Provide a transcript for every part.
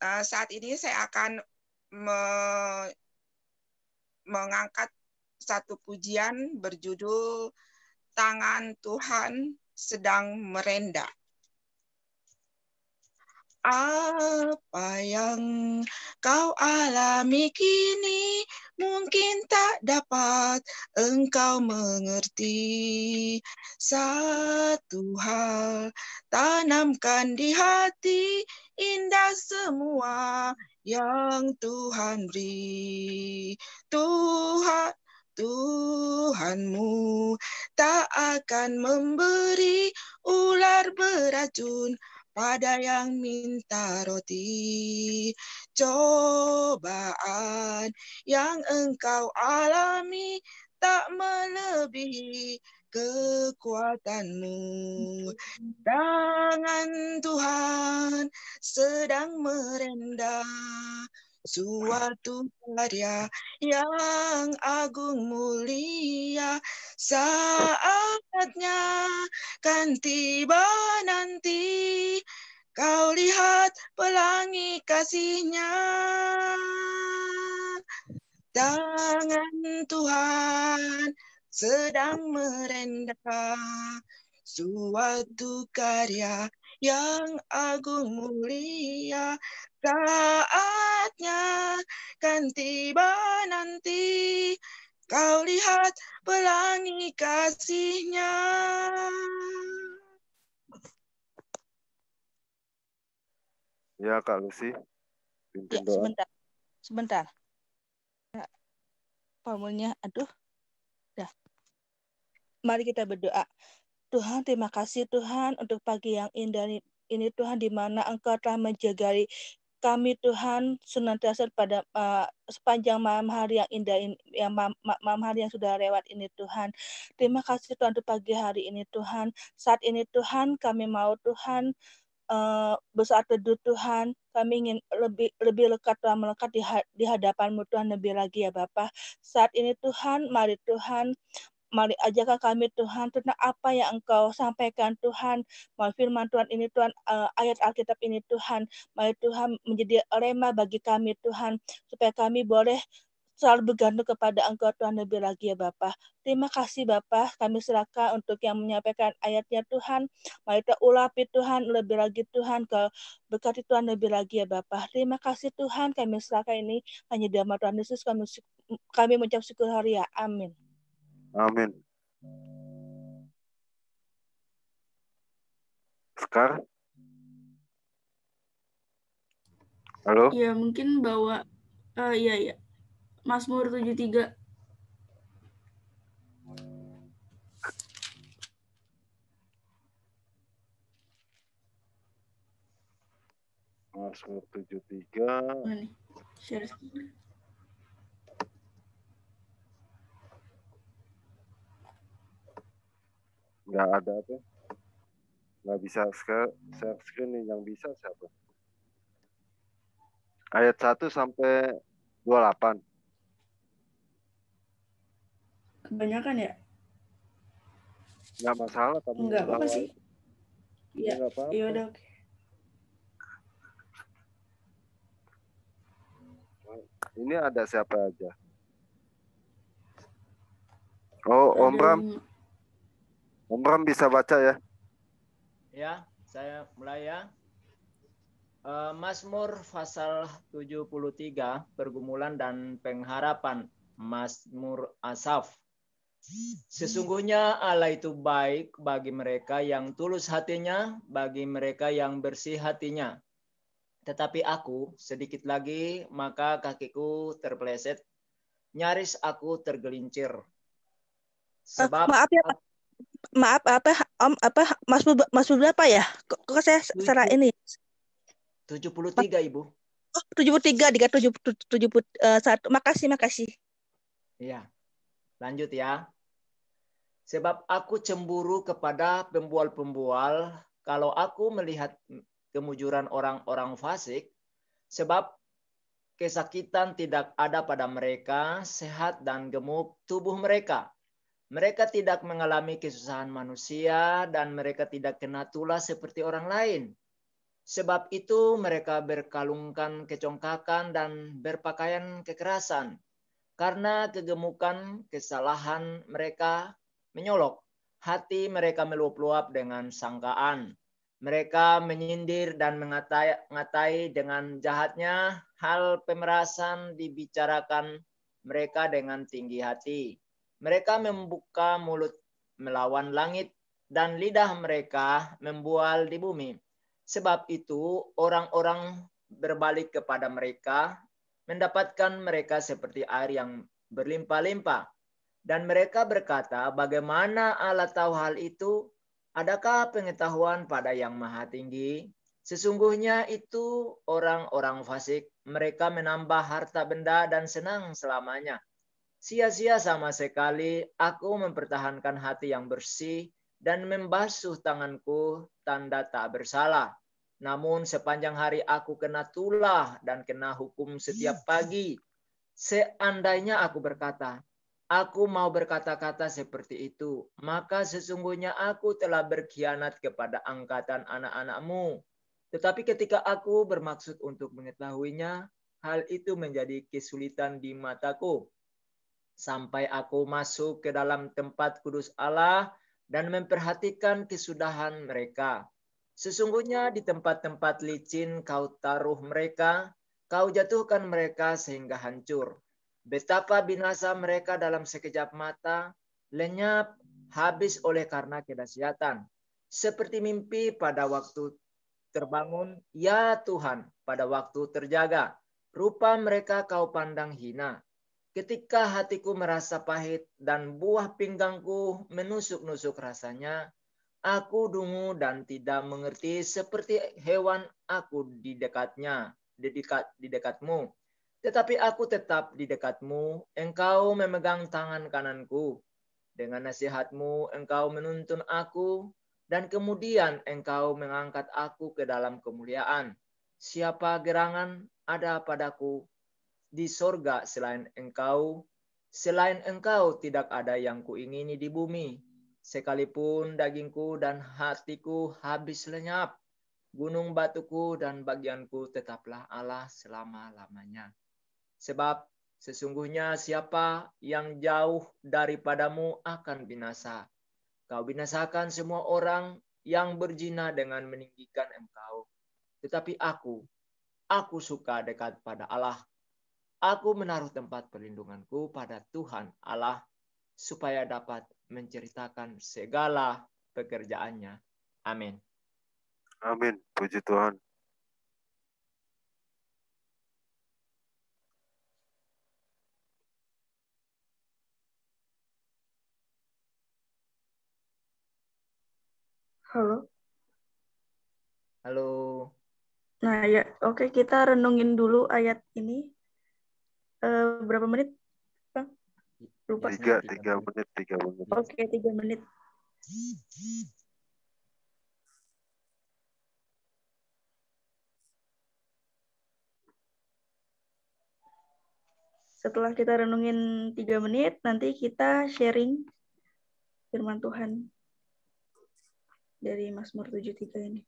Saat ini saya akan mengangkat satu pujian berjudul Tangan Tuhan Sedang Merendah. Apa yang kau alami kini mungkin tak dapat engkau mengerti. Satu hal tanamkan di hati, indah semua yang Tuhan beri. Tuhanmu tak akan memberi ular beracun pada yang minta roti. Cobaan yang engkau alami tak melebihi kekuatanmu. Tangan Tuhan sedang merendah suatu karya yang agung mulia. Saatnya kan tiba nanti, kau lihat pelangi kasih-Nya. Tangan Tuhan sedang merendah suatu karya yang agung mulia. Saatnya kan tiba nanti, kau lihat pelangi kasih-Nya. Ya, Kak Lucy. Ya, sebentar. Formulnya, aduh. Dah. Mari kita berdoa. Tuhan, terima kasih Tuhan untuk pagi yang indah ini Tuhan, di mana Engkau telah menjaga kami Tuhan senantiasa pada sepanjang malam hari yang indah ini, malam hari yang sudah lewat ini Tuhan. Terima kasih Tuhan untuk pagi hari ini Tuhan. Saat ini Tuhan kami mau Tuhan bersaat teduh Tuhan, kami ingin lebih lekat Tuhan, melekat di hadapan-Mu Tuhan lebih lagi ya Bapa. Saat ini Tuhan, mari ajarkan kami Tuhan tentang apa yang Engkau sampaikan Tuhan, melalui firman Tuhan ini Tuhan, ayat Alkitab ini Tuhan, mari Tuhan menjadi rema bagi kami Tuhan, supaya kami boleh selalu bergantung kepada Engkau Tuhan lebih lagi ya Bapa. Terima kasih Bapa, kami serahkan untuk yang menyampaikan ayatnya Tuhan. Mari kita urapi Tuhan lebih lagi Tuhan, ke berkati Tuhan lebih lagi ya Bapa. Terima kasih Tuhan, kami serahkan ini hanya di nama Tuhan Yesus, kami mengucap syukur hari ya. Amin. Amin. Sekar? Halo? Ya, mungkin bawa iya. Mazmur 73. Mazmur 73. Mana nih? Share. Nggak ada tuh. Nggak bisa share screen nih. Yang bisa siapa? Ayat 1 sampai 28. Kebanyakan ya? Nggak masalah. Nggak apa-apa sih. Iya, nggak apa-apa. Ya udah, oke. Ini ada siapa aja? Oh, Om Bram. Om Bram bisa baca ya? Ya, saya mulai ya. Mazmur pasal 73, pergumulan dan pengharapan. Mazmur Asaf. Sesungguhnya Allah itu baik bagi mereka yang tulus hatinya, bagi mereka yang bersih hatinya. Tetapi aku sedikit lagi, maka kakiku terpeleset, nyaris aku tergelincir. Sebab maaf Om, Mazmur berapa ya? Kok saya salah ini? 73 Ibu. Oh, 73 dikata 71. Makasih. Iya. Lanjut ya. Sebab aku cemburu kepada pembual-pembual kalau aku melihat kemujuran orang-orang fasik, sebab kesakitan tidak ada pada mereka, sehat dan gemuk tubuh mereka. Mereka tidak mengalami kesusahan manusia dan mereka tidak kena tulah seperti orang lain. Sebab itu mereka berkalungkan kecongkakan dan berpakaian kekerasan. Karena kegemukan kesalahan mereka menyolok. Hati mereka meluap-luap dengan sangkaan. Mereka menyindir dan mengatai dengan jahatnya. Hal pemerasan dibicarakan mereka dengan tinggi hati. Mereka membuka mulut melawan langit dan lidah mereka membual di bumi. Sebab itu orang-orang berbalik kepada mereka, mendapatkan mereka seperti air yang berlimpah-limpah. Dan mereka berkata, bagaimana Allah tahu hal itu? Adakah pengetahuan pada yang maha tinggi? Sesungguhnya itu orang-orang fasik. Mereka menambah harta benda dan senang selamanya. Sia-sia sama sekali aku mempertahankan hati yang bersih dan membasuh tanganku tanda tak bersalah. Namun sepanjang hari aku kena tulah dan kena hukum setiap pagi. Seandainya aku berkata, aku mau berkata-kata seperti itu, maka sesungguhnya aku telah berkhianat kepada angkatan anak-anakmu. Tetapi ketika aku bermaksud untuk mengetahuinya, hal itu menjadi kesulitan di mataku. Sampai aku masuk ke dalam tempat kudus Allah dan memperhatikan kesudahan mereka. Sesungguhnya di tempat-tempat licin kau taruh mereka, kau jatuhkan mereka sehingga hancur. Betapa binasa mereka dalam sekejap mata, lenyap, habis oleh karena kedahsyatan. Seperti mimpi pada waktu terbangun, ya Tuhan, pada waktu terjaga. Rupa mereka kau pandang hina. Ketika hatiku merasa pahit dan buah pinggangku menusuk-nusuk rasanya, aku dungu dan tidak mengerti seperti hewan aku di dekatnya, di dekatmu. Tetapi aku tetap di dekatmu, engkau memegang tangan kananku. Dengan nasihatmu engkau menuntun aku, dan kemudian engkau mengangkat aku ke dalam kemuliaan. Siapa gerangan ada padaku di sorga selain engkau? Selain engkau tidak ada yang kuingini di bumi. Sekalipun dagingku dan hatiku habis lenyap, gunung batuku dan bagianku tetaplah Allah selama-lamanya. Sebab sesungguhnya siapa yang jauh daripadamu akan binasa. Kau binasakan semua orang yang berzina dengan meninggikan engkau. Tetapi aku suka dekat pada Allah. Aku menaruh tempat perlindunganku pada Tuhan Allah supaya dapat menceritakan segala pekerjaannya. Amin. Amin. Puji Tuhan. Halo. Halo. Nah ya, oke, kita renungin dulu ayat ini. Berapa menit, Bang? Lupa. Tiga menit. Oke, 3 menit. Setelah kita renungin 3 menit, nanti kita sharing firman Tuhan dari Mazmur 73 ini.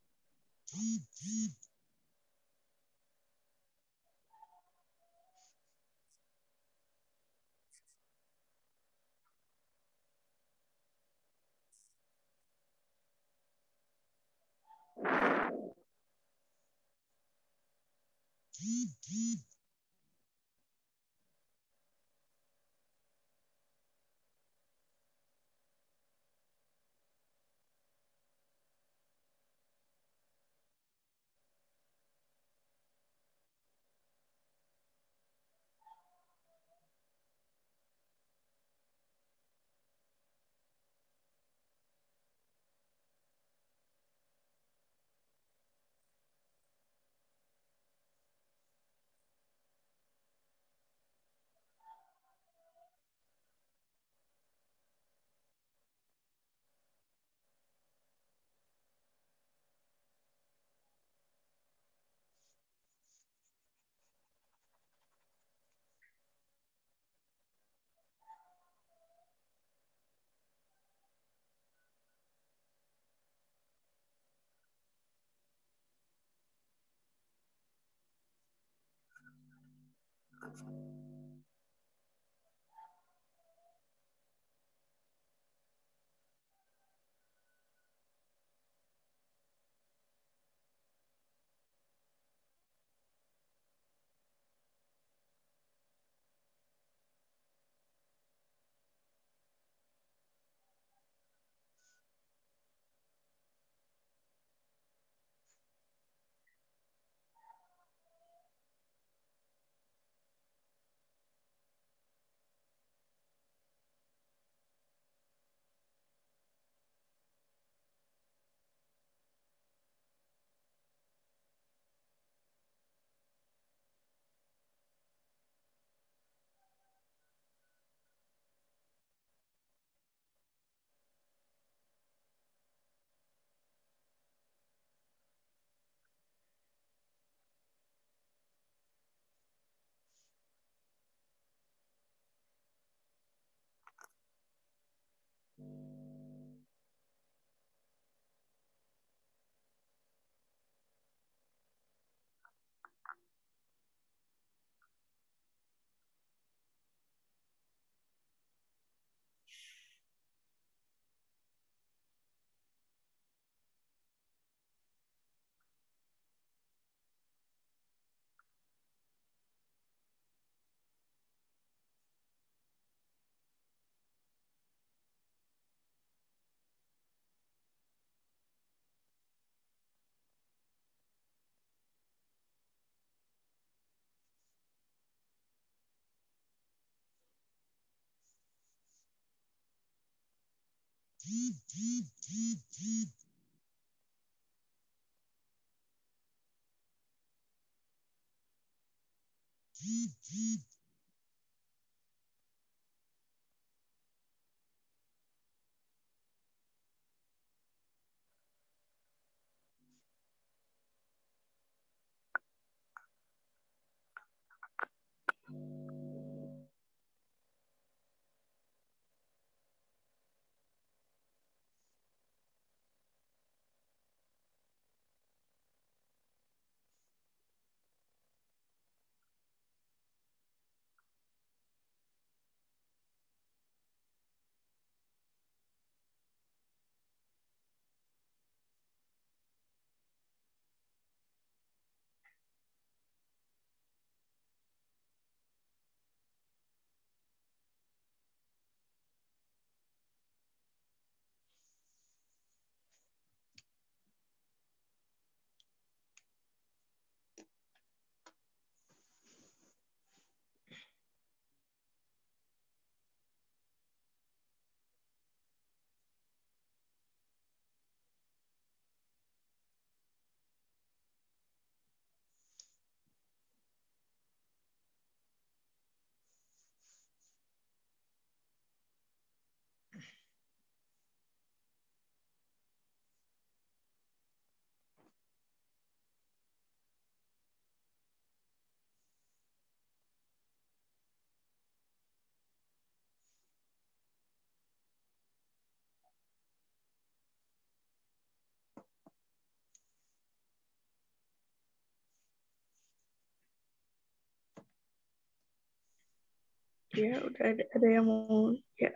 Ya, udah ada yang mau ya.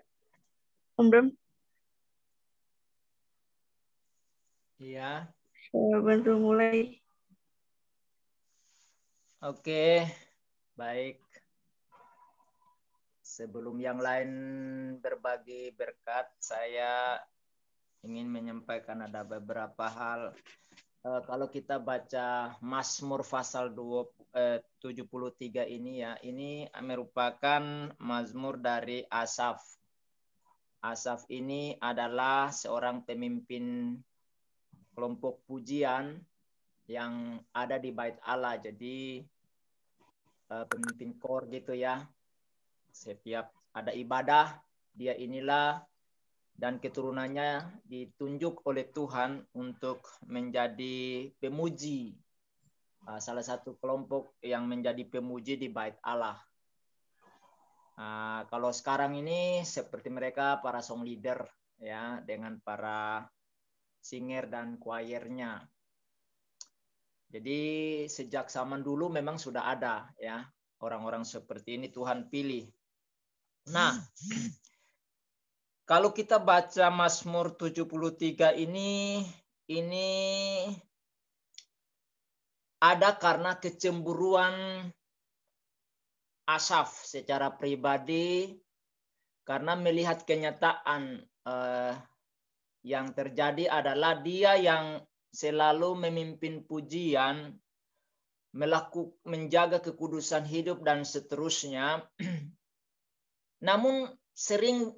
Om Bram, Iya. saya bantu mulai. Oke, baik. Sebelum yang lain berbagi berkat, saya ingin menyampaikan ada beberapa hal. Kalau kita baca Mazmur pasal 73 ini ya, ini merupakan Mazmur dari Asaf. Asaf ini adalah seorang pemimpin kelompok pujian yang ada di Bait Allah. Jadi pemimpin kor gitu ya. Setiap ada ibadah, dia inilah dan keturunannya ditunjuk oleh Tuhan untuk menjadi pemuji. Salah satu kelompok yang menjadi pemuji di Bait Allah. Kalau sekarang ini seperti mereka para song leader ya, dengan para singer dan choirnya. Jadi sejak zaman dulu memang sudah ada ya Orang-orang seperti ini Tuhan pilih. Nah, kalau kita baca Mazmur 73 ini ada karena kecemburuan Asaf secara pribadi, karena melihat kenyataan yang terjadi adalah dia yang selalu memimpin pujian, menjaga kekudusan hidup dan seterusnya. Namun sering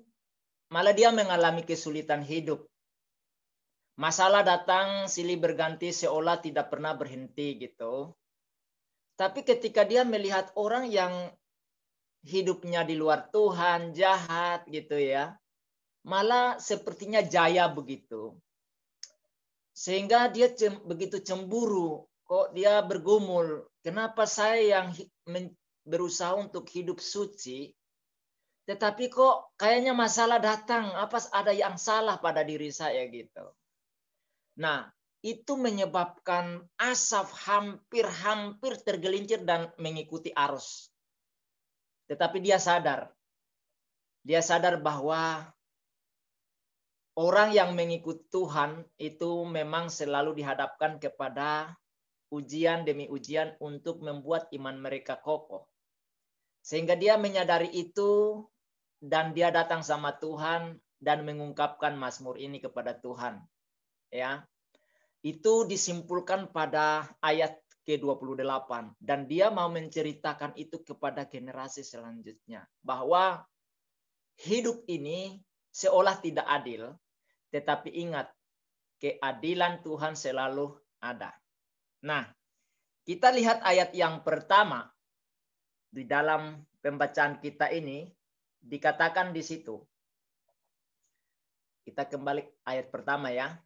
malah dia mengalami kesulitan hidup. Masalah datang silih berganti seolah tidak pernah berhenti gitu. Tapi ketika dia melihat orang yang hidupnya di luar Tuhan, jahat gitu ya, malah sepertinya jaya begitu. Sehingga dia begitu cemburu. Kok dia bergumul, kenapa saya yang berusaha untuk hidup suci, tetapi kok kayaknya masalah datang, apa ada yang salah pada diri saya gitu. Nah, itu menyebabkan Asaf hampir tergelincir dan mengikuti arus. Tetapi dia sadar bahwa orang yang mengikuti Tuhan itu memang selalu dihadapkan kepada ujian demi ujian untuk membuat iman mereka kokoh. Sehingga dia menyadari itu dan dia datang sama Tuhan dan mengungkapkan Mazmur ini kepada Tuhan. Ya. Itu disimpulkan pada ayat ke-28 dan dia mau menceritakan itu kepada generasi selanjutnya bahwa hidup ini seolah tidak adil, tetapi ingat keadilan Tuhan selalu ada. Nah, kita lihat ayat yang pertama di dalam pembacaan kita ini dikatakan di situ. Kita kembali ayat pertama ya.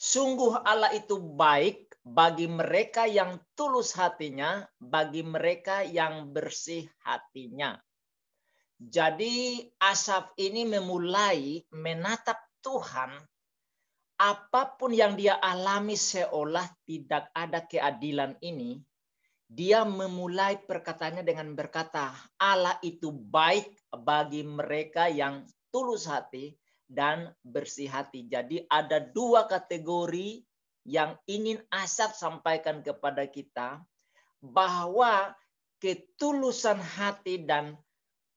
Sungguh Allah itu baik bagi mereka yang tulus hatinya, bagi mereka yang bersih hatinya. Jadi Asaf ini memulai menatap Tuhan, apapun yang dia alami seolah tidak ada keadilan ini, dia memulai perkataannya dengan berkata, Allah itu baik bagi mereka yang tulus hati dan bersih hati. Jadi ada dua kategori yang ingin Asaf sampaikan kepada kita, bahwa ketulusan hati dan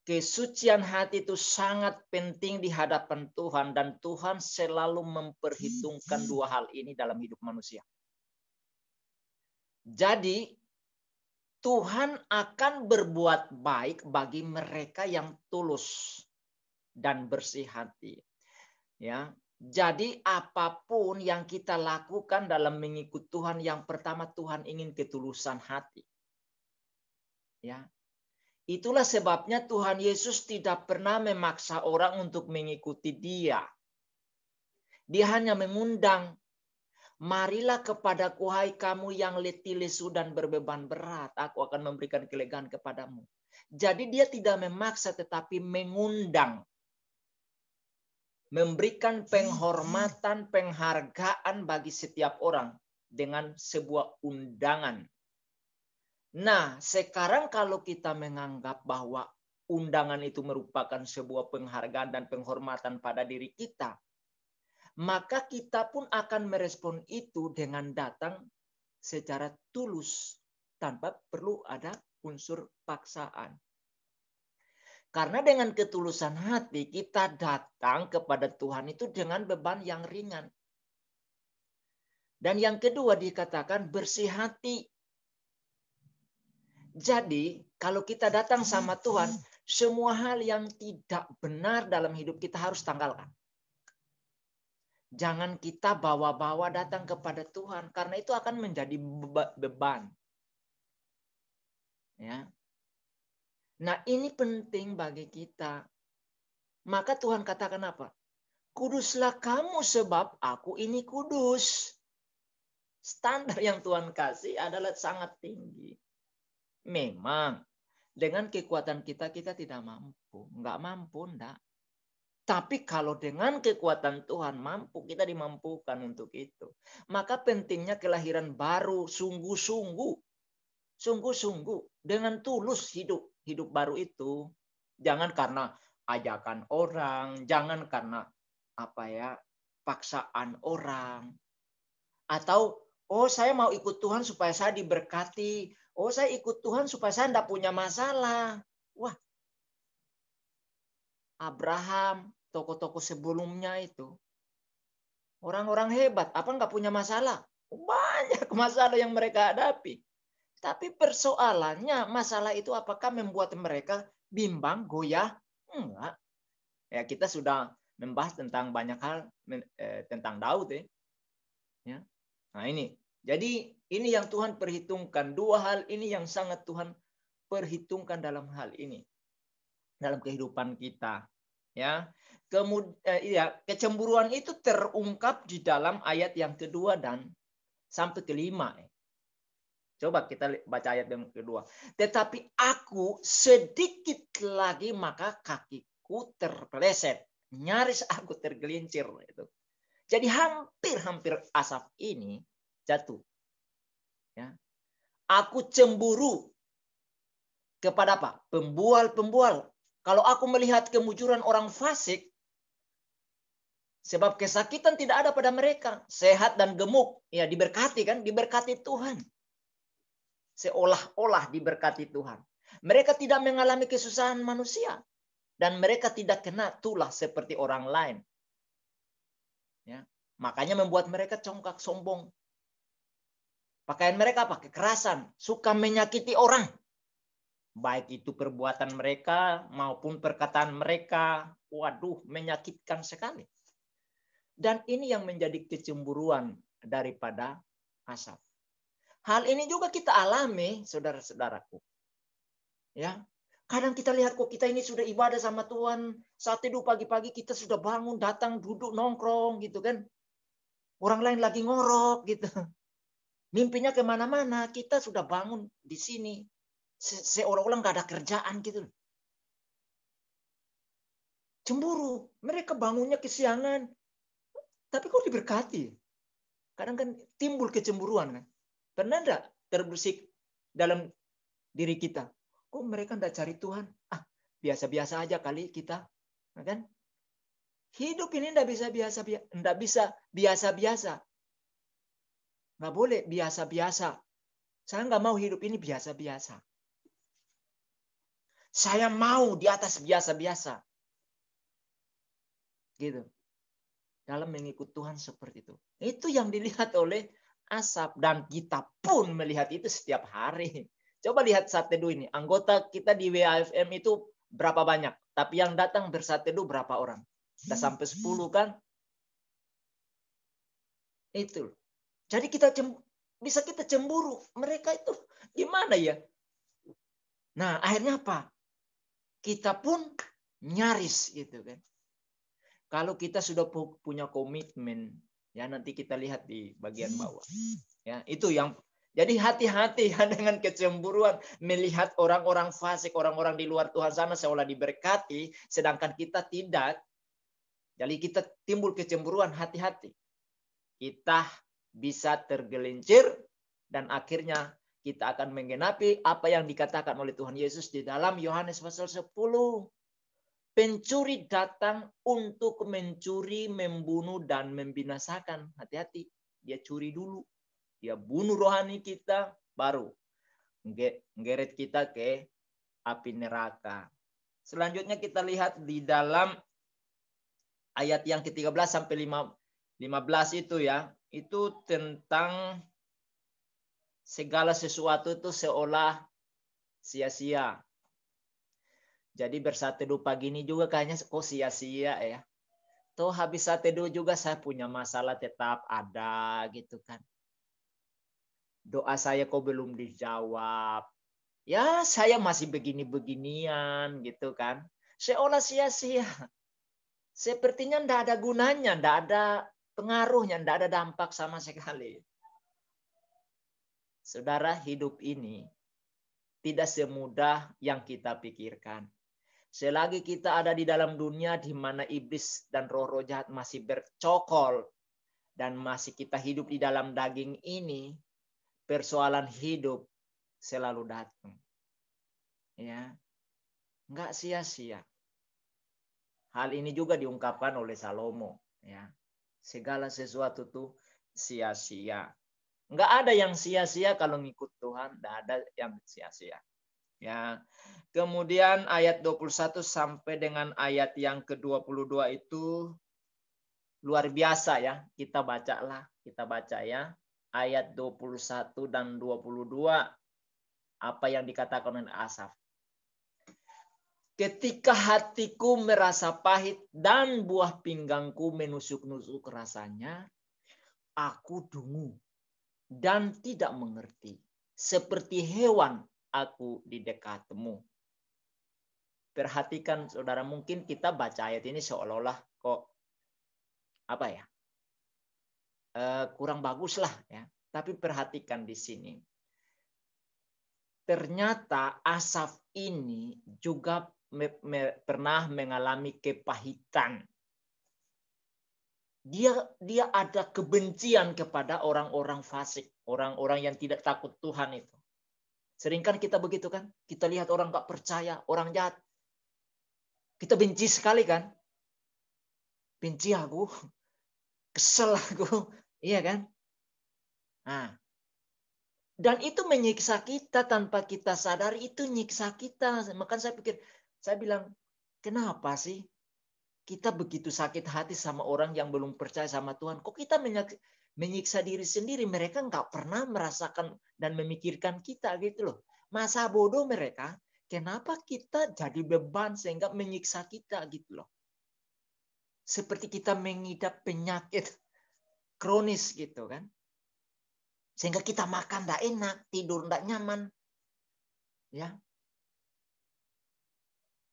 kesucian hati itu sangat penting di hadapan Tuhan, dan Tuhan selalu memperhitungkan dua hal ini dalam hidup manusia. Jadi Tuhan akan berbuat baik bagi mereka yang tulus dan bersih hati. Ya, jadi apapun yang kita lakukan dalam mengikut Tuhan, yang pertama Tuhan ingin ketulusan hati. Ya, itulah sebabnya Tuhan Yesus tidak pernah memaksa orang untuk mengikuti Dia. Dia hanya mengundang, marilah kepadaku hai kamu yang letih lesu dan berbeban berat, aku akan memberikan kelegaan kepadamu. Jadi dia tidak memaksa tetapi mengundang. Memberikan penghormatan, penghargaan bagi setiap orang dengan sebuah undangan. Nah, sekarang kalau kita menganggap bahwa undangan itu merupakan sebuah penghargaan dan penghormatan pada diri kita, maka kita pun akan merespon itu dengan datang secara tulus tanpa perlu ada unsur paksaan. Karena dengan ketulusan hati kita datang kepada Tuhan itu dengan beban yang ringan. Dan yang kedua dikatakan bersih hati. Jadi kalau kita datang sama Tuhan, semua hal yang tidak benar dalam hidup kita harus tanggalkan. Jangan kita bawa-bawa datang kepada Tuhan, karena itu akan menjadi beban. Ya. Nah, ini penting bagi kita. Maka Tuhan katakan apa? Kuduslah kamu sebab aku ini kudus. Standar yang Tuhan kasih adalah sangat tinggi. Memang dengan kekuatan kita tidak mampu. Enggak mampu, enggak. Tapi kalau dengan kekuatan Tuhan mampu, kita dimampukan untuk itu. Maka pentingnya kelahiran baru, sungguh-sungguh. Sungguh-sungguh dengan tulus hidup. hidup baru itu jangan karena ajakan orang, jangan karena paksaan orang, atau oh saya mau ikut Tuhan supaya saya diberkati, oh saya ikut Tuhan supaya saya tidak punya masalah. Wah, Abraham, tokoh-tokoh sebelumnya itu orang-orang hebat, apa nggak punya masalah? Banyak masalah yang mereka hadapi. Tapi persoalannya, masalah itu apakah membuat mereka bimbang, goyah? Enggak. Ya, kita sudah membahas tentang banyak hal tentang Daud ya. Nah, ini. Jadi ini yang Tuhan perhitungkan. Dua hal ini yang sangat Tuhan perhitungkan dalam hal ini. Dalam kehidupan kita. Ya. Kemudian kecemburuan itu terungkap di dalam ayat yang kedua dan sampai kelima. Coba kita baca ayat yang kedua. Tetapi aku sedikit lagi maka kakiku terpeleset. Nyaris aku tergelincir. Jadi hampir-hampir Asaf ini jatuh. Ya. Aku cemburu kepada apa? Pembual-pembual. Kalau aku melihat kemujuran orang fasik, sebab kesakitan tidak ada pada mereka. Sehat dan gemuk. Ya diberkati kan? Diberkati Tuhan. Seolah-olah diberkati Tuhan. Mereka tidak mengalami kesusahan manusia. Dan mereka tidak kena tulah seperti orang lain. Ya. Makanya membuat mereka congkak, sombong. Pakaian mereka apa? Kekerasan. Suka menyakiti orang. Baik itu perbuatan mereka maupun perkataan mereka. Waduh, menyakitkan sekali. Dan ini yang menjadi kecemburuan daripada Asaf. Hal ini juga kita alami, saudara-saudaraku. Ya, kadang kita lihat kok kita ini sudah ibadah sama Tuhan, saat teduh pagi-pagi kita sudah bangun, datang, duduk, nongkrong, gitu kan. Orang lain lagi ngorok, gitu. Mimpinya kemana-mana, kita sudah bangun di sini. Seolah-olah nggak ada kerjaan, gitu. Cemburu, mereka bangunnya kesiangan, tapi kok diberkati. Kadang kan timbul kecemburuan, kan. Pernah enggak terbersih dalam diri kita? Kok mereka enggak cari Tuhan? Biasa-biasa aja kali kita. Kan? Hidup ini enggak bisa biasa-biasa. Enggak boleh biasa-biasa. Saya enggak mau hidup ini biasa-biasa. Saya mau di atas biasa-biasa. Gitu. Dalam mengikut Tuhan seperti itu. Itu yang dilihat oleh Asaf, dan kita pun melihat itu setiap hari. Coba lihat saat teduh ini. Anggota kita di WAFM itu berapa banyak? Tapi yang datang bersaat teduh berapa orang? Sudah sampai 10 kan? Itu. Jadi bisa kita cemburu. Mereka itu gimana ya? Nah, akhirnya apa? Kita pun nyaris gitu kan. Kalau kita sudah punya komitmen, ya nanti kita lihat di bagian bawah. Ya, itu yang jadi hati-hati ya dengan kecemburuan, melihat orang-orang fasik, orang-orang di luar Tuhan sana seolah diberkati, sedangkan kita tidak. Jadi kita timbul kecemburuan, hati-hati. Kita bisa tergelincir dan akhirnya kita akan menggenapi apa yang dikatakan oleh Tuhan Yesus di dalam Yohanes pasal 10. Pencuri datang untuk mencuri, membunuh, dan membinasakan. Hati-hati, dia curi dulu. Dia bunuh rohani kita, baru nggeret kita ke api neraka. Selanjutnya kita lihat di dalam ayat yang ke-13 sampai 15 itu ya. Itu tentang segala sesuatu itu seolah sia-sia. Jadi bersaat teduh pagi ini juga kayaknya kok sia-sia ya. Toh habis saat teduh juga saya punya masalah tetap ada gitu kan. Doa saya kok belum dijawab. Ya saya masih begini-beginian gitu kan. Seolah sia-sia. Sepertinya tidak ada gunanya, tidak ada pengaruhnya, tidak ada dampak sama sekali. Saudara, hidup ini tidak semudah yang kita pikirkan. Selagi kita ada di dalam dunia di mana iblis dan roh-roh jahat masih bercokol dan masih kita hidup di dalam daging ini, persoalan hidup selalu datang. Ya, Nggak sia-sia. Hal ini juga diungkapkan oleh Salomo. Ya. Segala sesuatu tuh sia-sia. Nggak ada yang sia-sia kalau ngikut Tuhan. Nggak ada yang sia-sia. Ya. Kemudian ayat 21 sampai dengan ayat yang ke-22 itu luar biasa ya. Kita baca ya. Ayat 21 dan 22. Apa yang dikatakan oleh Asaf. Ketika hatiku merasa pahit dan buah pinggangku menusuk-nusuk rasanya, aku dungu dan tidak mengerti. Seperti hewan aku di dekatmu. Perhatikan saudara, mungkin kita baca ayat ini seolah-olah kok apa ya? Kurang bagus lah ya. Tapi perhatikan di sini. Ternyata Asaf ini juga pernah mengalami kepahitan. Dia ada kebencian kepada orang-orang fasik, orang-orang yang tidak takut Tuhan itu. Seringkan kita begitu kan? Kita lihat orang gak percaya, orang jahat. Kita benci sekali kan? Benci aku, kesel aku, iya kan? Nah, dan itu menyiksa kita tanpa kita sadari, itu nyiksa kita. Makanya saya bilang, kenapa sih kita begitu sakit hati sama orang yang belum percaya sama Tuhan? Kok kita menyiksa diri sendiri? Mereka nggak pernah merasakan dan memikirkan kita gitu loh. Masa bodoh mereka, kenapa kita jadi beban sehingga menyiksa kita gitu loh. Seperti kita mengidap penyakit kronis gitu kan. Sehingga kita makan tidak enak, tidur tidak nyaman. Ya.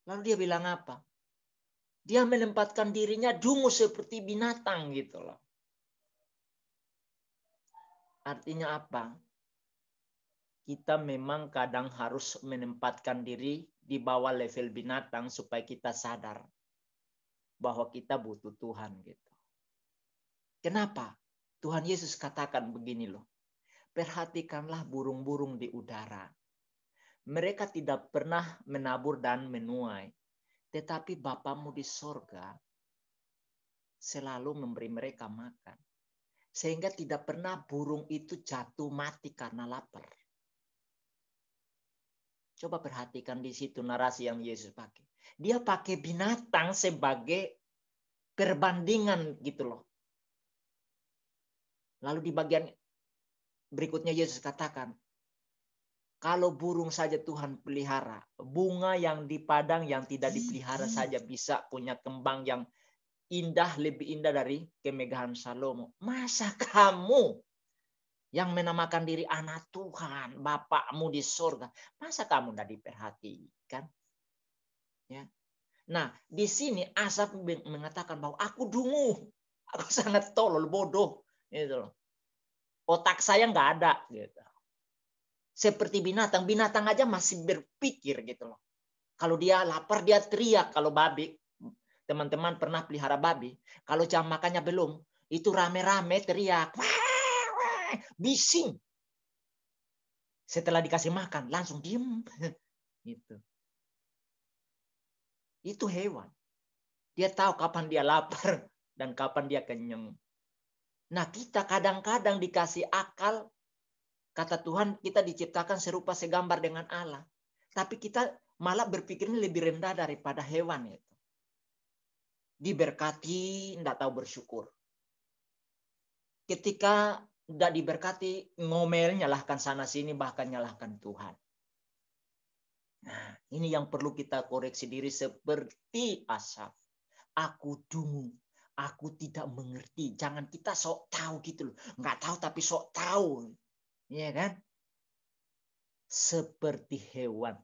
Lalu dia bilang apa? Dia menempatkan dirinya dungu seperti binatang gitu loh. Artinya apa? Kita memang kadang harus menempatkan diri di bawah level binatang supaya kita sadar bahwa kita butuh Tuhan gitu. Kenapa? Tuhan Yesus katakan begini loh. Perhatikanlah burung-burung di udara. Mereka tidak pernah menabur dan menuai. Tetapi Bapamu di sorga selalu memberi mereka makan. Sehingga tidak pernah burung itu jatuh mati karena lapar. Coba perhatikan di situ narasi yang Yesus pakai. Dia pakai binatang sebagai perbandingan gitu loh. Lalu di bagian berikutnya Yesus katakan, kalau burung saja Tuhan pelihara, bunga yang di padang yang tidak dipelihara saja bisa punya kembang yang indah, lebih indah dari kemegahan Salomo. Masa kamu yang menamakan diri anak Tuhan, Bapakmu di surga, masa kamu tidak diperhatikan? Ya. Nah, di sini Asaf mengatakan bahwa aku dungu, aku sangat tolol, bodoh, gitu loh. Otak saya nggak ada, gitu. Seperti binatang aja masih berpikir gitu loh. Kalau dia lapar dia teriak. Kalau babi, teman-teman pernah pelihara babi, kalau jam makannya belum, itu rame-rame teriak, bising. Setelah dikasih makan langsung diem, gitu. Itu hewan. Dia tahu kapan dia lapar dan kapan dia kenyang. Nah, kita kadang-kadang dikasih akal. Kata Tuhan, kita diciptakan serupa segambar dengan Allah. Tapi kita malah berpikirnya lebih rendah daripada hewan itu. Diberkati, tidak tahu bersyukur. Ketika tidak diberkati, ngomel, nyalahkan sana-sini, bahkan nyalahkan Tuhan. Nah, ini yang perlu kita koreksi diri seperti Asaf. Aku dungu, aku tidak mengerti. Jangan kita sok tahu gitu loh. Nggak tahu tapi sok tahu. Iya kan? Seperti hewan.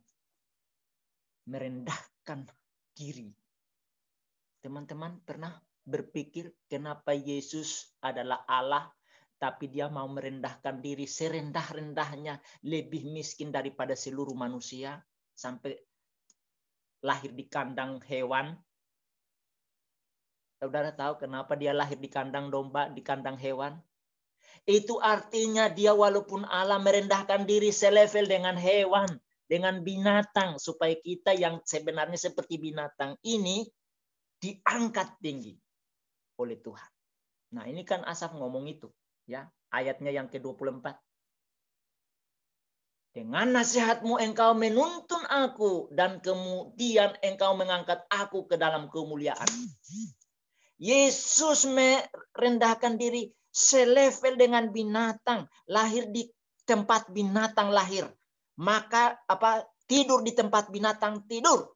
Merendahkan diri. Teman-teman pernah berpikir kenapa Yesus adalah Allah, tapi dia mau merendahkan diri serendah-rendahnya, lebih miskin daripada seluruh manusia, sampai lahir di kandang hewan. Saudara tahu kenapa dia lahir di kandang domba, di kandang hewan? Itu artinya dia walaupun Allah merendahkan diri selevel dengan hewan. dengan binatang supaya kita yang sebenarnya seperti binatang ini diangkat tinggi oleh Tuhan. Nah, ini kan Asaf ngomong itu, ya. Ayatnya yang ke-24. Dengan nasihatmu engkau menuntun aku dan kemudian engkau mengangkat aku ke dalam kemuliaan. Yesus merendahkan diri selevel dengan binatang, lahir di tempat binatang lahir. Maka tidur di tempat binatang tidur.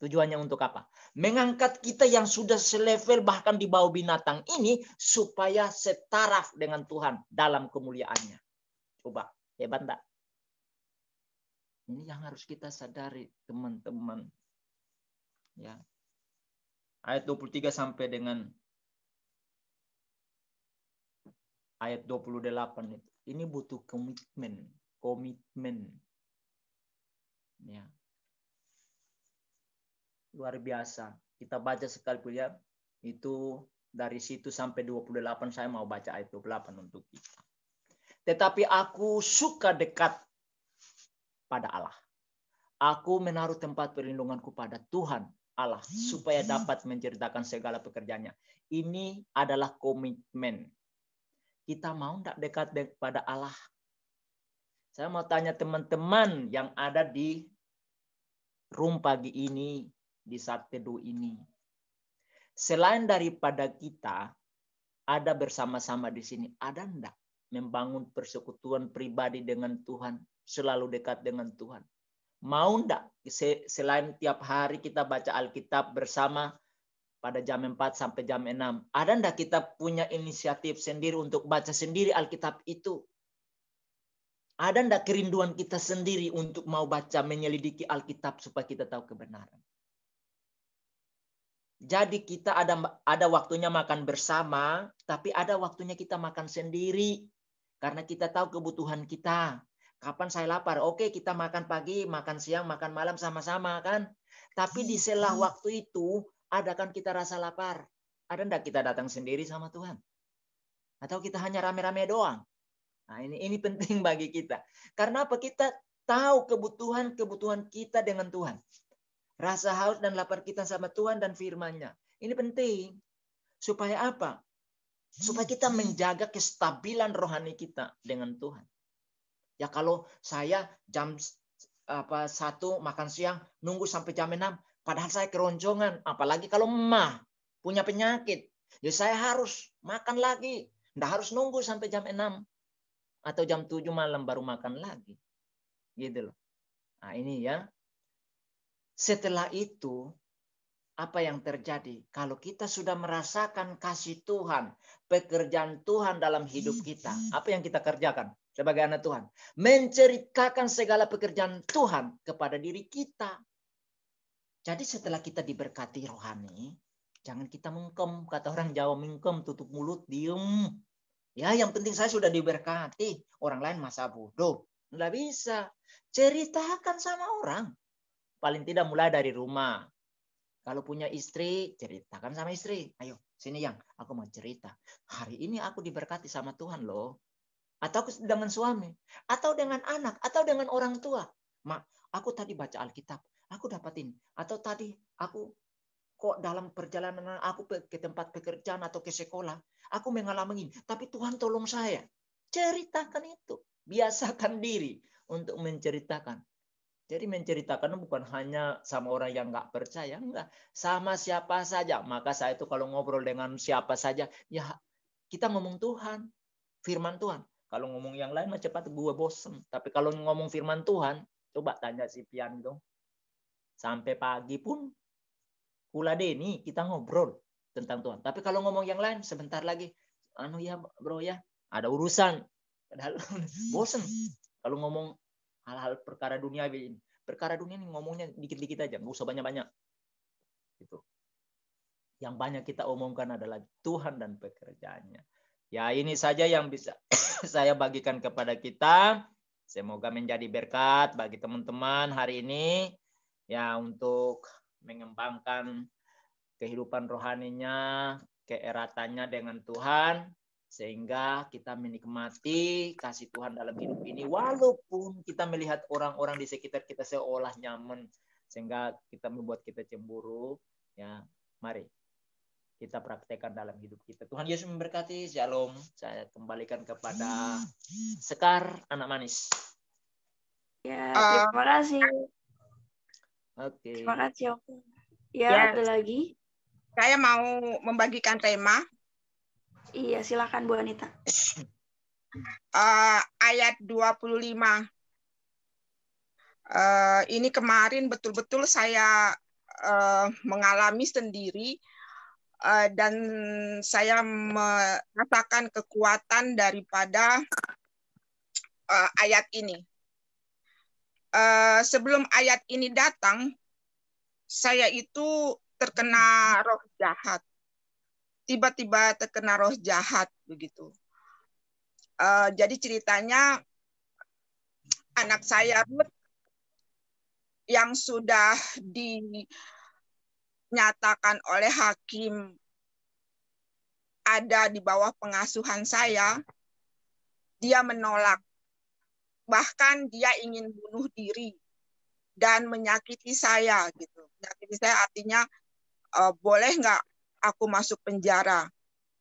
Tujuannya untuk apa? Mengangkat kita yang sudah selevel bahkan di bawah binatang ini supaya setaraf dengan Tuhan dalam kemuliaannya. Coba, hebat enggak? Ini yang harus kita sadari, teman-teman. Ya. Ayat 23 sampai dengan ayat 28 itu. Ini butuh komitmen. Ya. Luar biasa. Kita baca sekali ya. Itu dari situ sampai 28 saya mau baca ayat 28 untuk kita. Tetapi aku suka dekat pada Allah. Aku menaruh tempat perlindunganku pada Tuhan Allah supaya dapat menceritakan segala pekerjaannya. Ini adalah komitmen. Kita mau tidak dekat pada Allah? Saya mau tanya teman-teman yang ada di room pagi ini, di saat teduh ini. Selain daripada kita ada bersama-sama di sini, ada enggak membangun persekutuan pribadi dengan Tuhan, selalu dekat dengan Tuhan? Mau enggak selain tiap hari kita baca Alkitab bersama pada jam 4 sampai jam 6, ada enggak kita punya inisiatif sendiri untuk baca sendiri Alkitab itu? Ada enggak kerinduan kita sendiri untuk mau baca, menyelidiki Alkitab supaya kita tahu kebenaran? Jadi kita ada waktunya makan bersama, tapi ada waktunya kita makan sendiri. Karena kita tahu kebutuhan kita. Kapan saya lapar? Oke, kita makan pagi, makan siang, makan malam sama-sama kan. Tapi di sela waktu itu, ada kan kita rasa lapar. Ada enggak kita datang sendiri sama Tuhan? Atau kita hanya rame-rame doang? Nah, ini penting bagi kita. Karena apa? Kita tahu kebutuhan kita dengan Tuhan. Rasa haus dan lapar kita sama Tuhan dan firman-Nya. Ini penting. Supaya apa? Supaya kita menjaga kestabilan rohani kita dengan Tuhan. Ya kalau saya jam 1 makan siang, nunggu sampai jam 6, padahal saya keroncongan. Apalagi kalau emak punya penyakit. Ya saya harus makan lagi. Nggak harus nunggu sampai jam 6. Atau jam 7 malam baru makan lagi. Gitu loh. Nah ini ya. Setelah itu, apa yang terjadi? Kalau kita sudah merasakan kasih Tuhan, pekerjaan Tuhan dalam hidup kita, apa yang kita kerjakan sebagai anak Tuhan? Menceritakan segala pekerjaan Tuhan kepada diri kita. Jadi setelah kita diberkati rohani, jangan kita mengkem. Kata orang Jawa, mengkem, tutup mulut, diem. Ya, yang penting saya sudah diberkati. Orang lain masa bodoh. Nggak bisa. Ceritakan sama orang. Paling tidak mulai dari rumah. Kalau punya istri, ceritakan sama istri. Ayo, sini yang, aku mau cerita. Hari ini aku diberkati sama Tuhan loh. Atau dengan suami. Atau dengan anak. Atau dengan orang tua. Mak, aku tadi baca Alkitab. Aku dapat ini. Atau tadi aku kok dalam perjalanan aku ke tempat pekerjaan atau ke sekolah. Aku mengalami ini. Tapi Tuhan tolong saya. Ceritakan itu. Biasakan diri untuk menceritakan. Jadi menceritakan bukan hanya sama orang yang nggak percaya, enggak. Sama siapa saja. Maka saya itu kalau ngobrol dengan siapa saja, ya kita ngomong Tuhan, firman Tuhan. Kalau ngomong yang lain mah cepat gue bosen. Tapi kalau ngomong firman Tuhan, coba tanya si Pian dong. Sampai pagi pun, kula Deni kita ngobrol tentang Tuhan. Tapi kalau ngomong yang lain, sebentar lagi, ya bro ya, ada urusan. Padahal bosen. Kalau ngomong hal-hal perkara dunia ini. Perkara dunia ini ngomongnya dikit-dikit aja. Nggak usah banyak-banyak. Gitu. Yang banyak kita omongkan adalah Tuhan dan pekerjaannya. Ya ini saja yang bisa saya bagikan kepada kita. Semoga menjadi berkat bagi teman-teman hari ini. Ya untuk mengembangkan kehidupan rohaninya, keeratannya dengan Tuhan. sehingga kita menikmati kasih Tuhan dalam hidup ini walaupun kita melihat orang-orang di sekitar kita seolah nyaman sehingga kita membuat kita cemburu. Ya, mari kita praktekkan dalam hidup kita. Tuhan Yesus memberkati. Shalom. Saya kembalikan kepada Sekar, anak manis. Ya, terima kasih. Oke. Terima kasih, Om. Ya, ada lagi? Saya mau membagikan tema. Iya, silakan Bu Anita. Ayat 25. Ini kemarin betul-betul saya mengalami sendiri dan saya merasakan kekuatan daripada ayat ini. Sebelum ayat ini datang, saya itu terkena roh jahat. Tiba-tiba terkena roh jahat begitu. Jadi ceritanya anak saya Ruth yang sudah dinyatakan oleh hakim ada di bawah pengasuhan saya, dia menolak. Bahkan dia ingin bunuh diri dan menyakiti saya gitu. Menyakiti saya artinya boleh nggak aku masuk penjara?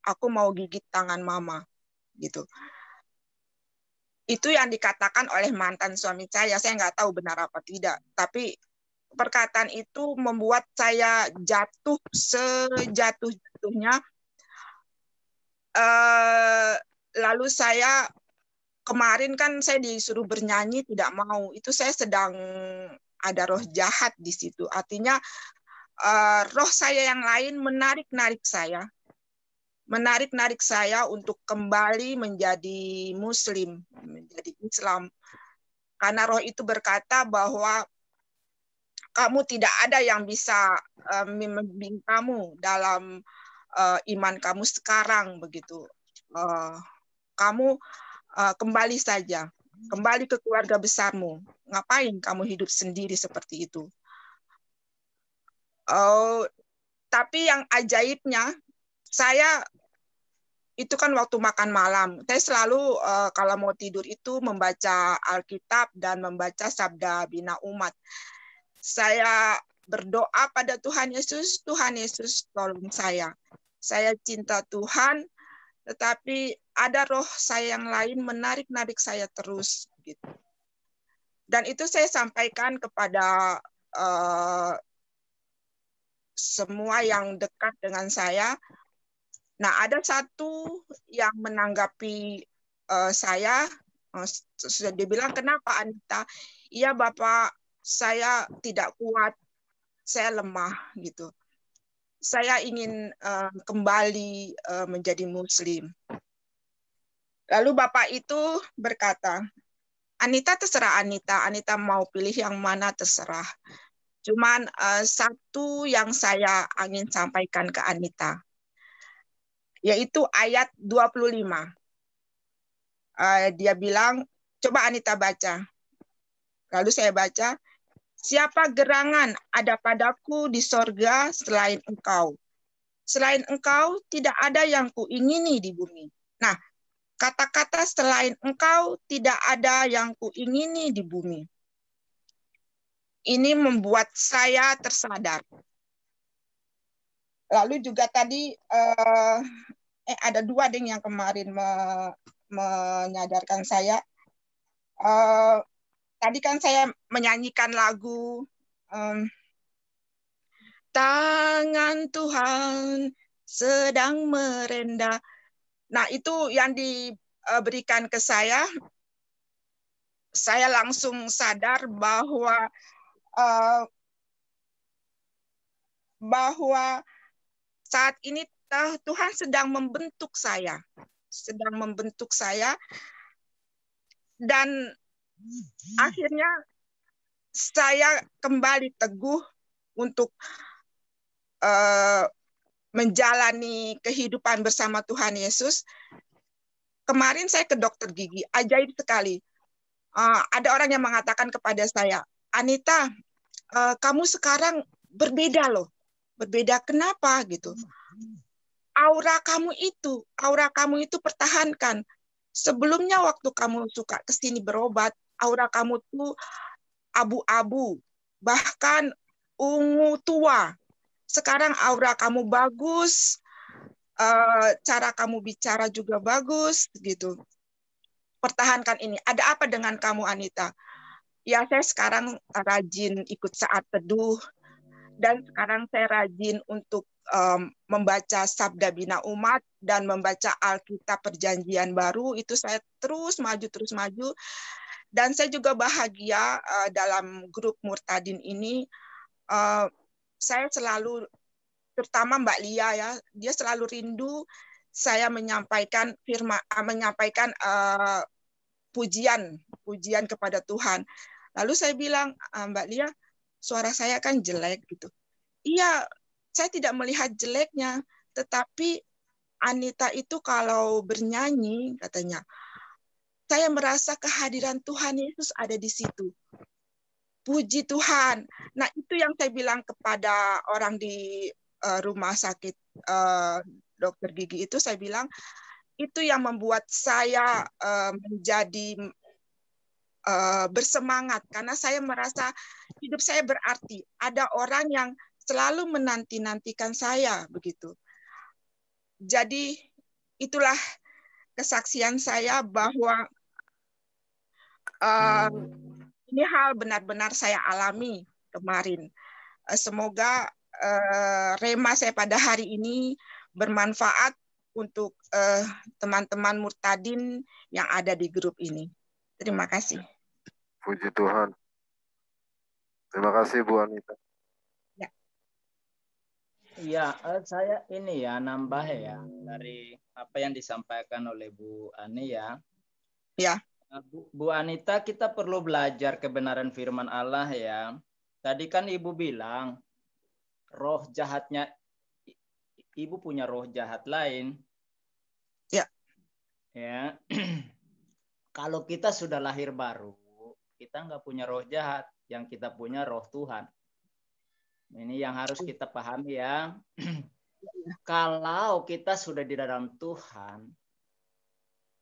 Aku mau gigit tangan mama gitu. Itu yang dikatakan oleh mantan suami saya. Saya nggak tahu benar apa tidak. Tapi perkataan itu membuat saya jatuh sejatuh-jatuhnya. Lalu saya kemarin kan saya disuruh bernyanyi, tidak mau. Itu saya sedang ada roh jahat di situ. Artinya roh saya yang lain menarik-narik saya untuk kembali menjadi Muslim, menjadi Islam. Karena roh itu berkata bahwa kamu tidak ada yang bisa membimbing kamu dalam iman kamu sekarang begitu. Kamu kembali saja, kembali ke keluarga besarmu. Ngapain kamu hidup sendiri seperti itu? Tapi yang ajaibnya, saya itu kan waktu makan malam. Saya selalu kalau mau tidur itu membaca Alkitab dan membaca Sabda Bina Umat. Saya berdoa pada Tuhan Yesus tolong saya. Saya cinta Tuhan, tetapi ada roh saya yang lain menarik-narik saya terus. Gitu. Dan itu saya sampaikan kepada semua yang dekat dengan saya. Nah, ada satu yang menanggapi saya, sudah dibilang, kenapa Anita? Iya Bapak, saya tidak kuat, saya lemah gitu. Saya ingin kembali menjadi Muslim. Lalu Bapak itu berkata, Anita terserah Anita mau pilih yang mana terserah. Cuman satu yang saya ingin sampaikan ke Anita, yaitu ayat 25. Dia bilang, coba Anita baca. Lalu saya baca, siapa gerangan ada padaku di sorga selain engkau? Selain engkau tidak ada yang kuingini di bumi. Nah, kata-kata selain engkau tidak ada yang kuingini di bumi. Ini membuat saya tersadar. Lalu juga tadi ada dua ding yang kemarin menyadarkan saya. Tadi kan saya menyanyikan lagu Tangan Tuhan sedang merendah. Nah, itu yang diberikan ke saya. Saya langsung sadar bahwa saat ini Tuhan sedang membentuk saya, dan akhirnya saya kembali teguh untuk menjalani kehidupan bersama Tuhan Yesus. Kemarin saya ke dokter gigi, ajaib sekali. Ada orang yang mengatakan kepada saya, Anita, kamu sekarang berbeda loh. Berbeda kenapa gitu? aura kamu itu pertahankan. Sebelumnya waktu kamu suka kesini berobat, aura kamu tuh abu-abu, bahkan ungu tua. Sekarang aura kamu bagus, cara kamu bicara juga bagus, gitu. Pertahankan ini. Ada apa dengan kamu, Anita? Ya, saya sekarang rajin ikut saat teduh, dan sekarang saya rajin untuk membaca Sabda Bina Umat dan membaca Alkitab Perjanjian Baru. Itu saya terus maju. Dan saya juga bahagia dalam grup Murtadin ini. Saya selalu, terutama Mbak Lia ya, dia selalu rindu saya menyampaikan pujian kepada Tuhan. Lalu saya bilang, Mbak Lia, suara saya kan jelek gitu. Iya, saya tidak melihat jeleknya, tetapi Anita itu kalau bernyanyi, katanya, saya merasa kehadiran Tuhan Yesus ada di situ. Puji Tuhan. Nah, itu yang saya bilang kepada orang di rumah sakit dokter gigi itu, saya bilang, itu yang membuat saya menjadi bersemangat, karena saya merasa hidup saya berarti. Ada orang yang selalu menanti-nantikan saya, begitu. Jadi itulah kesaksian saya bahwa ini hal benar-benar saya alami kemarin. Semoga rema saya pada hari ini bermanfaat untuk teman-teman Murtadin yang ada di grup ini. Terima kasih. Puji Tuhan. Terima kasih Bu Anita. Ya, saya ini ya nambah ya dari apa yang disampaikan oleh Bu Ani ya. Ya. Bu Anita, kita perlu belajar kebenaran firman Allah ya. Tadi kan Ibu bilang roh jahatnya, Ibu punya roh jahat lain. Ya. Ya. Kalau kita sudah lahir baru, kita nggak punya roh jahat, yang kita punya roh Tuhan. Ini yang harus kita pahami ya. Kalau kita sudah di dalam Tuhan,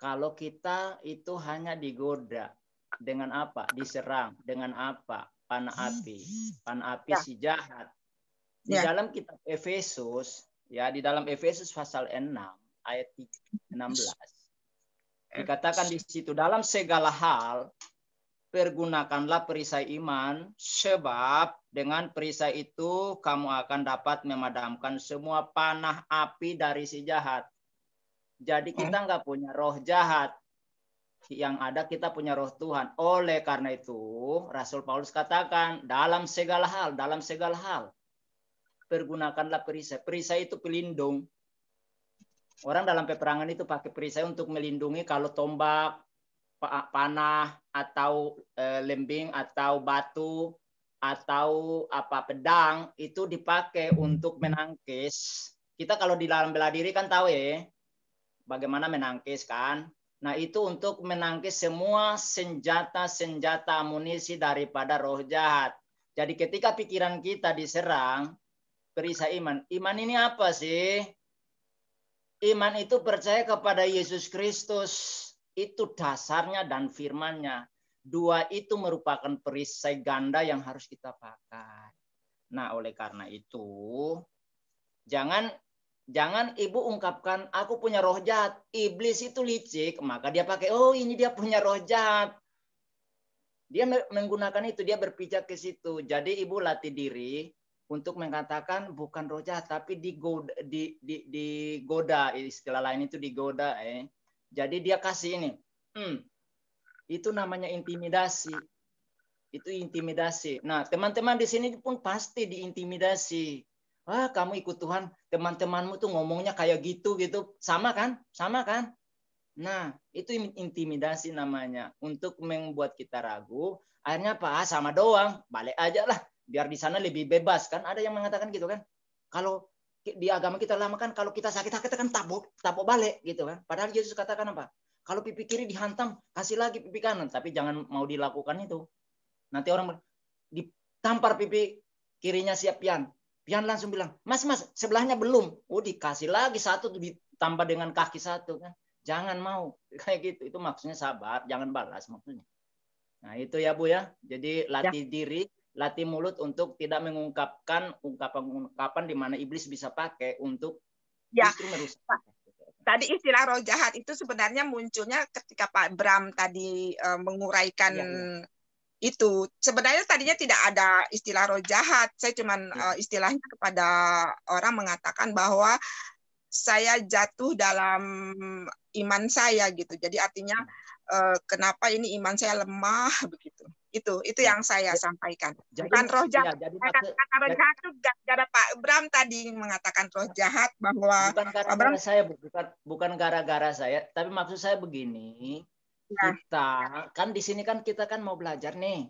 kalau kita itu hanya digoda dengan apa? Diserang dengan apa? Panah api. Panah api si jahat. Di dalam kitab Efesus, ya, di dalam Efesus pasal 6 ayat 16. Dikatakan di situ, dalam segala hal pergunakanlah perisai iman, sebab dengan perisai itu kamu akan dapat memadamkan semua panah api dari si jahat. Jadi kita nggak punya roh jahat. Yang ada kita punya roh Tuhan. Oleh karena itu, Rasul Paulus katakan, dalam segala hal, pergunakanlah perisai. Perisai itu pelindung. Orang dalam peperangan itu pakai perisai untuk melindungi kalau tombak, panah, atau lembing, atau batu, atau pedang, itu dipakai untuk menangkis. Kita kalau di dalam bela diri kan tahu ya, bagaimana menangkis kan. Nah, itu untuk menangkis semua senjata amunisi daripada roh jahat. Jadi ketika pikiran kita diserang, perisai iman. Iman ini apa sih? Iman itu percaya kepada Yesus Kristus. Itu dasarnya dan firman-Nya. Dua itu merupakan perisai ganda yang harus kita pakai. Nah, oleh karena itu, jangan Ibu ungkapkan, aku punya roh jahat. Iblis itu licik, maka dia pakai, oh ini dia punya roh jahat. Dia menggunakan itu, dia berpijak ke situ. Jadi Ibu latih diri untuk mengatakan bukan roh jahat, tapi digoda, istilah lain itu digoda. Jadi dia kasih ini. Itu namanya intimidasi. Itu intimidasi. Nah, teman-teman di sini pun pasti diintimidasi. Wah, kamu ikut Tuhan, teman-temanmu tuh ngomongnya kayak gitu. Sama kan? Sama kan? Nah, itu intimidasi namanya. Untuk membuat kita ragu. Akhirnya apa? Sama doang. Balik aja lah. Biar di sana lebih bebas kan. Ada yang mengatakan gitu kan. Kalau di agama kita lama kan, kalau kita sakit kan tabok balik gitu kan. Padahal Yesus katakan apa? Kalau pipi kiri dihantam, kasih lagi pipi kanan. Tapi jangan mau dilakukan itu. Nanti orang ditampar pipi kirinya siap pian. Pian langsung bilang, Mas, sebelahnya belum. Oh, dikasih lagi satu, ditambah dengan kaki satu kan. Jangan mau. Kayak gitu. Itu maksudnya sabar, jangan balas maksudnya. Nah, itu ya Bu ya. Jadi latih diri, latih mulut untuk tidak mengungkapkan ungkapan-ungkapan di mana iblis bisa pakai untuk justru merusak. Tadi istilah roh jahat itu sebenarnya munculnya ketika Pak Bram tadi menguraikan itu. Sebenarnya tadinya tidak ada istilah roh jahat. Saya cuman istilahnya kepada orang mengatakan bahwa saya jatuh dalam iman saya gitu. Jadi artinya kenapa ini iman saya lemah begitu. Itu yang saya sampaikan. Bukan roh jahat. Kata roh jahat itu gara Pak Bram tadi mengatakan roh jahat bahwa bukan gara-gara saya, tapi maksud saya begini. Kita kan di sini kan kita kan mau belajar nih.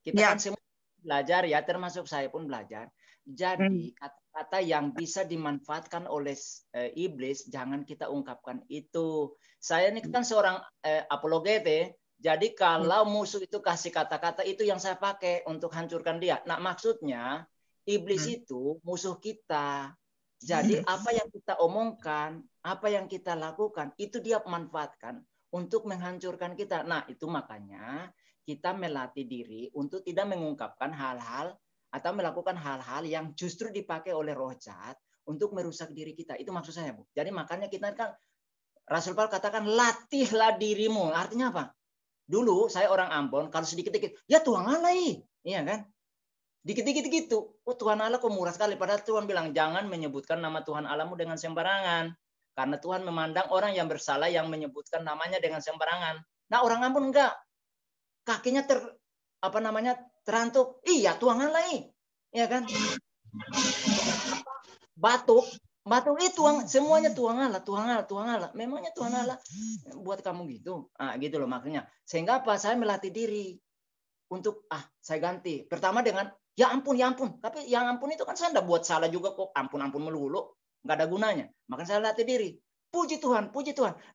Kita kan semua belajar ya, termasuk saya pun belajar. Jadi kata-kata yang bisa dimanfaatkan oleh iblis jangan kita ungkapkan itu. Saya ini kan seorang apologete. Jadi kalau musuh itu kasih kata-kata itu yang saya pakai untuk hancurkan dia. Nah, maksudnya iblis itu musuh kita. Jadi apa yang kita omongkan, apa yang kita lakukan itu dia manfaatkan untuk menghancurkan kita. Nah, itu makanya kita melatih diri untuk tidak mengungkapkan hal-hal atau melakukan hal-hal yang justru dipakai oleh roh jahat untuk merusak diri kita. Itu maksud saya, Bu. Jadi makanya kita kan, Rasul Paulus katakan, latihlah dirimu. Artinya apa? Dulu saya orang Ambon, kalau sedikit-dikit, ya Tuhan Allah, iya kan? Dikit-dikit gitu. Oh, Tuhan Allah kok murah sekali. Padahal Tuhan bilang, jangan menyebutkan nama Tuhan Allahmu dengan sembarangan. Karena Tuhan memandang orang yang bersalah yang menyebutkan namanya dengan sembarangan. Nah, orang Ambon enggak. Kakinya terantuk. Iya, Tuhan Allah. Iya kan? Batuk itu semuanya Tuhan Allah. Memangnya Tuhan Allah buat kamu gitu. Ah, gitu loh maksudnya. Sehingga apa? Saya melatih diri untuk saya ganti. Pertama dengan ya ampun. Tapi yang ampun itu kan saya enggak buat salah juga kok. Ampun melulu. Nggak ada gunanya. Maka saya latih diri. Puji Tuhan.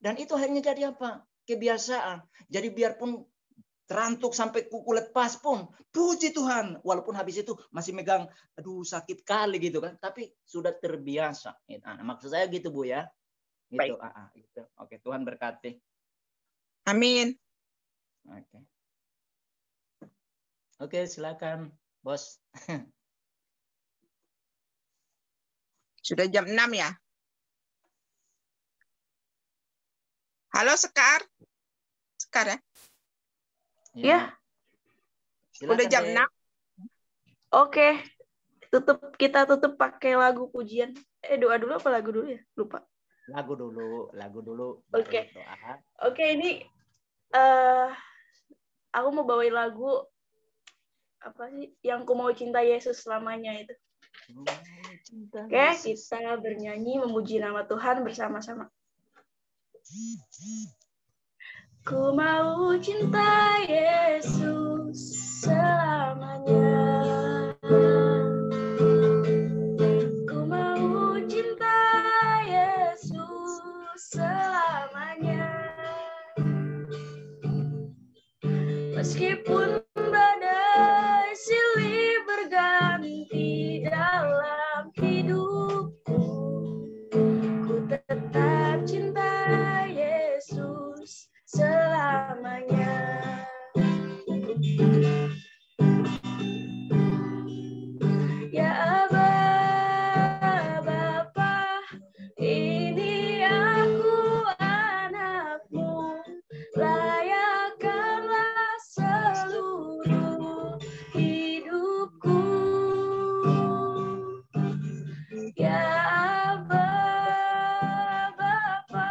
Dan itu akhirnya jadi apa? Kebiasaan. Jadi biarpun terantuk sampai kuku lepas pun, puji Tuhan. Walaupun habis itu masih megang, aduh sakit kali gitu kan. Tapi sudah terbiasa. Nah, maksud saya gitu Bu ya. Gitu. Gitu. Oke, Tuhan berkati. Amin. Oke, silakan Bos. Sudah jam 6 ya? Halo Sekar. Sekar ya? Ya. Udah jam 6. Oke. Kita tutup pakai lagu pujian. Doa dulu apa lagu dulu ya? Lupa. Lagu dulu. Oke. Oke, ini aku mau bawain lagu apa sih? Yang Ku Mau Cinta Yesus Selamanya itu. Oke, kita bernyanyi memuji nama Tuhan bersama-sama. Ku mau cinta Yesus selamanya. Ku mau cinta Yesus selamanya. Meskipun badai silih berganti dalam hidupku, ku tetap cinta Yesus selamanya. Ya Aba, Bapa, ini aku anakmu, layakkanlah seluruh hidupku. Ya Aba, Bapa,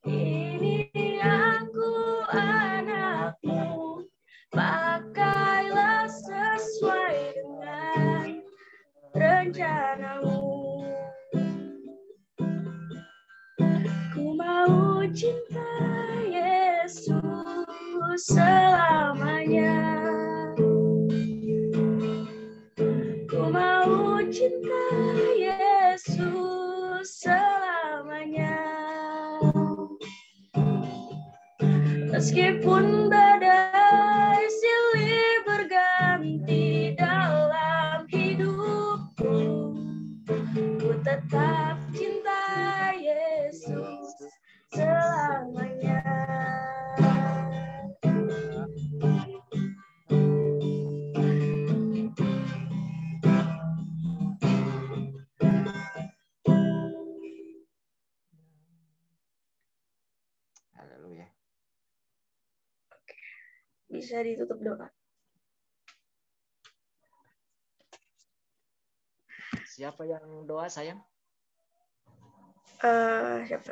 ini aku anakmu, pakailah sesuai dengan rencanamu. Ku mau cinta Yesus selamanya. Ku mau cinta Yesus selamanya. Meskipun badai silih berganti dalam hidupku, Haleluya. Bisa ditutup doa. Siapa yang doa, sayang?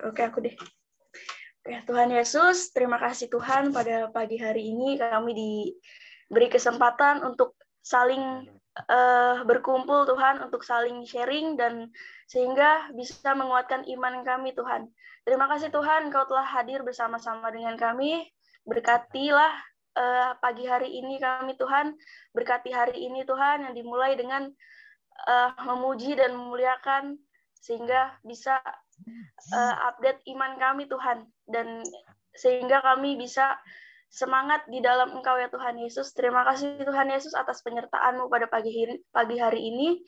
Oke, aku deh. Ya, Tuhan Yesus, terima kasih Tuhan pada pagi hari ini kami diberi kesempatan untuk saling berkumpul Tuhan, untuk saling sharing dan sehingga bisa menguatkan iman kami Tuhan. Terima kasih Tuhan Kau telah hadir bersama-sama dengan kami. Berkatilah pagi hari ini kami Tuhan, berkati hari ini Tuhan yang dimulai dengan memuji dan memuliakan sehingga bisa update iman kami Tuhan dan sehingga kami bisa semangat di dalam Engkau ya Tuhan Yesus. Terima kasih Tuhan Yesus atas penyertaan-Mu pada pagi hari ini.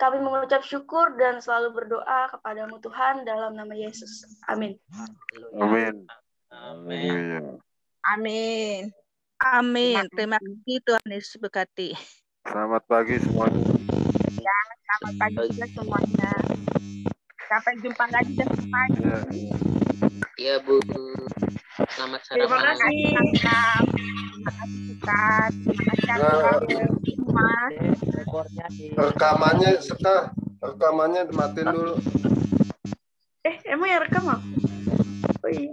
Kami mengucap syukur dan selalu berdoa kepadamu Tuhan dalam nama Yesus. Amin. Amin. Amin. Amin. Amin. Terima kasih Tuhan Yesus berkati. Selamat pagi semuanya. Ya, selamat pagi juga semuanya. Sampai jumpa lagi besok pagi. Ya. Iya, Bu. Selamat Terima sarapan. kasih. Terima kasih Ustaz. Terima kasih semua. Rekornya di Rekamannya dimatiin dulu. Emang ya rekam aku? Oh iya.